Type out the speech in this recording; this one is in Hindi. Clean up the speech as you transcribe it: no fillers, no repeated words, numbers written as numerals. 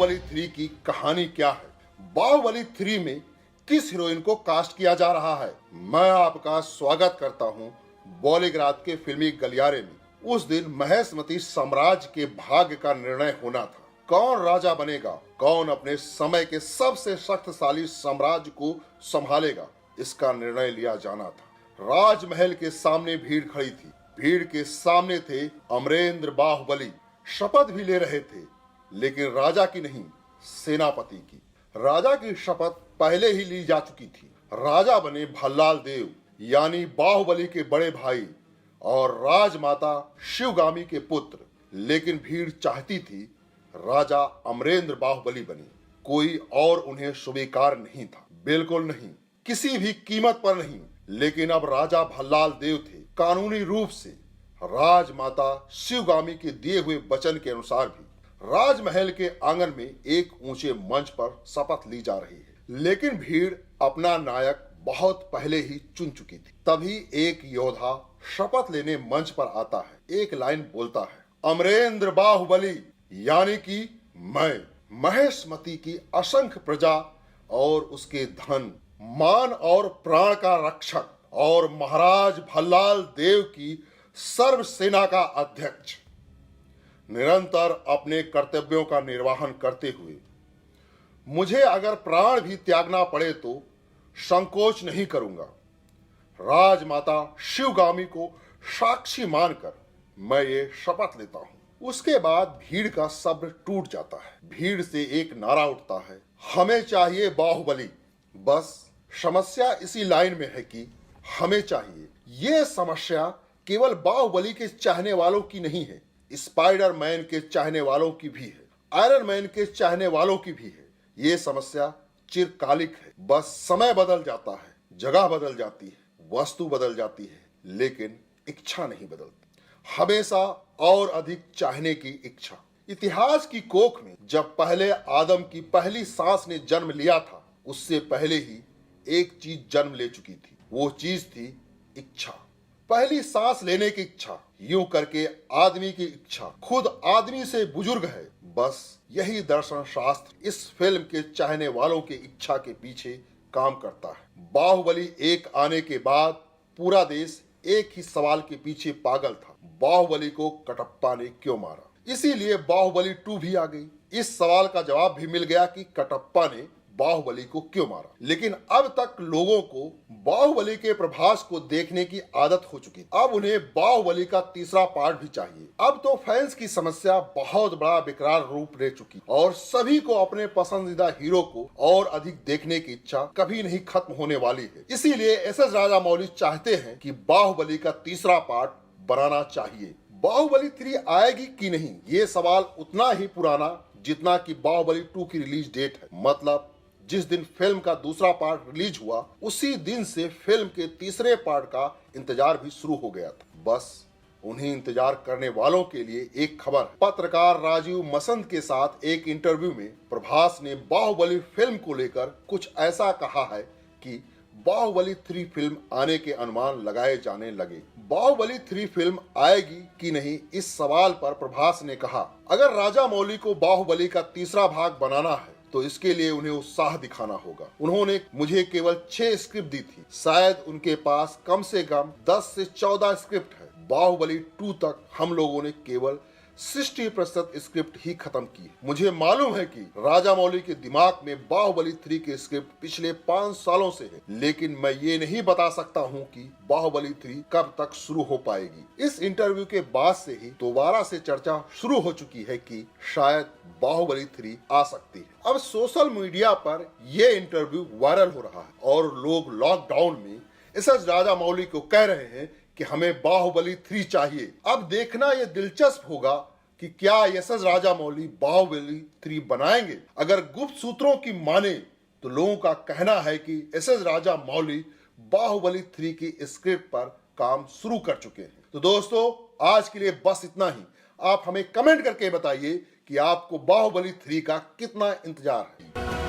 बाहुबली 3 की कहानी क्या है, बाहुबली 3 में किस हीरोइन को कास्ट किया जा रहा है। मैं आपका स्वागत करता हूं बॉलीग्राज के फिल्मी गलियारे में। उस दिन महेशमती साम्राज्य के भाग्य का निर्णय होना था। कौन राजा बनेगा, कौन अपने समय के सबसे शक्तिशाली साम्राज्य को संभालेगा, इसका निर्णय लिया जाना था। राजमहल के सामने भीड़ खड़ी थी। भीड़ के सामने थे अमरेंद्र बाहुबली। शपथ भी ले रहे थे, लेकिन राजा की नहीं, सेनापति की। राजा की शपथ पहले ही ली जा चुकी थी। राजा बने भल्लाल देव यानी बाहुबली के बड़े भाई और राजमाता शिवगामी के पुत्र। लेकिन भीड़ चाहती थी राजा अमरेंद्र बाहुबली बने। कोई और उन्हें स्वीकार नहीं था, बिल्कुल नहीं, किसी भी कीमत पर नहीं। लेकिन अब राजा भल्लाल देव थे। कानूनी रूप से राजमाता शिवगामी के दिए हुए वचन के अनुसार भी राजमहल के आंगन में एक ऊंचे मंच पर शपथ ली जा रही है। लेकिन भीड़ अपना नायक बहुत पहले ही चुन चुकी थी। तभी एक योद्धा शपथ लेने मंच पर आता है। एक लाइन बोलता है, अमरेंद्र बाहुबली यानी कि मैं महेशमती की असंख्य प्रजा और उसके धन, मान और प्राण का रक्षक और महाराज भल्लाल देव की सर्व सेना का अध्यक्ष, निरंतर अपने कर्तव्यों का निर्वहन करते हुए मुझे अगर प्राण भी त्यागना पड़े तो संकोच नहीं करूंगा। राजमाता शिवगामी को साक्षी मानकर मैं ये शपथ लेता हूं। उसके बाद भीड़ का सब्र टूट जाता है। भीड़ से एक नारा उठता है, हमें चाहिए बाहुबली। बस समस्या इसी लाइन में है कि हमें चाहिए। ये समस्या केवल बाहुबली के चाहने वालों की नहीं है, स्पाइडरमैन के चाहने वालों की भी है, आयरन मैन के चाहने वालों की भी है। ये समस्या चिरकालिक है। बस समय बदल जाता है, जगह बदल जाती है, वस्तु बदल जाती है, लेकिन इच्छा नहीं बदलती। हमेशा और अधिक चाहने की इच्छा। इतिहास की कोख में जब पहले आदम की पहली सांस ने जन्म लिया था, उससे पहले ही एक चीज जन्म ले चुकी थी। वो चीज थी इच्छा। पहली सांस लेने की इच्छा। यूं करके आदमी की इच्छा खुद आदमी से बुजुर्ग है। बस यही दर्शन शास्त्र इस फिल्म के चाहने वालों की इच्छा के पीछे काम करता है। बाहुबली 1 आने के बाद पूरा देश एक ही सवाल के पीछे पागल था, बाहुबली को कटप्पा ने क्यों मारा। इसीलिए बाहुबली 2 भी आ गई। इस सवाल का जवाब भी मिल गया कि कटप्पा ने बाहुबली को क्यों मारा। लेकिन अब तक लोगों को बाहुबली के प्रभास को देखने की आदत हो चुकी। अब उन्हें बाहुबली का तीसरा पार्ट भी चाहिए। अब तो फैंस की समस्या बहुत बड़ा विकराल रूप ले चुकी और सभी को अपने पसंदीदा हीरो को और अधिक देखने की इच्छा कभी नहीं खत्म होने वाली है। इसीलिए एस.एस. राजामौली चाहते हैं कि बाहुबली का तीसरा पार्ट बनाना चाहिए। बाहुबली 3 आएगी कि नहीं, ये सवाल उतना ही पुराना जितना कि बाहुबली 2 की रिलीज डेट है। मतलब जिस दिन फिल्म का दूसरा पार्ट रिलीज हुआ, उसी दिन से फिल्म के तीसरे पार्ट का इंतजार भी शुरू हो गया था। बस उन्हें इंतजार करने वालों के लिए एक खबर है। पत्रकार राजीव मसंद के साथ एक इंटरव्यू में प्रभास ने बाहुबली फिल्म को लेकर कुछ ऐसा कहा है कि बाहुबली 3 फिल्म आने के अनुमान लगाए जाने लगे। बाहुबली 3 फिल्म आएगी कि नहीं, इस सवाल पर प्रभास ने कहा, अगर राजामौली को बाहुबली का तीसरा भाग बनाना है तो इसके लिए उन्हें उत्साह दिखाना होगा। उन्होंने मुझे केवल 6 स्क्रिप्ट दी थी, शायद उनके पास कम से कम 10 से 14 स्क्रिप्ट है। बाहुबली 2 तक हम लोगों ने केवल 60% स्क्रिप्ट ही खत्म की। मुझे मालूम है कि राजामौली के दिमाग में बाहुबली 3 के स्क्रिप्ट पिछले 5 सालों से है, लेकिन मैं ये नहीं बता सकता हूँ कि बाहुबली 3 कब तक शुरू हो पाएगी। इस इंटरव्यू के बाद से ही दोबारा से चर्चा शुरू हो चुकी है कि शायद बाहुबली 3 आ सकती है। अब सोशल मीडिया पर यह इंटरव्यू वायरल हो रहा है और लोग लॉकडाउन में एस.एस. राजामौली को कह रहे हैं कि हमें बाहुबली 3 चाहिए। अब देखना यह दिलचस्प होगा कि क्या एस.एस. राजामौली बाहुबली 3 बनाएंगे। अगर गुप्त सूत्रों की माने तो लोगों का कहना है कि एस.एस. राजामौली बाहुबली 3 की स्क्रिप्ट पर काम शुरू कर चुके हैं। तो दोस्तों, आज के लिए बस इतना ही। आप हमें कमेंट करके बताइए कि आपको बाहुबली 3 का कितना इंतजार है।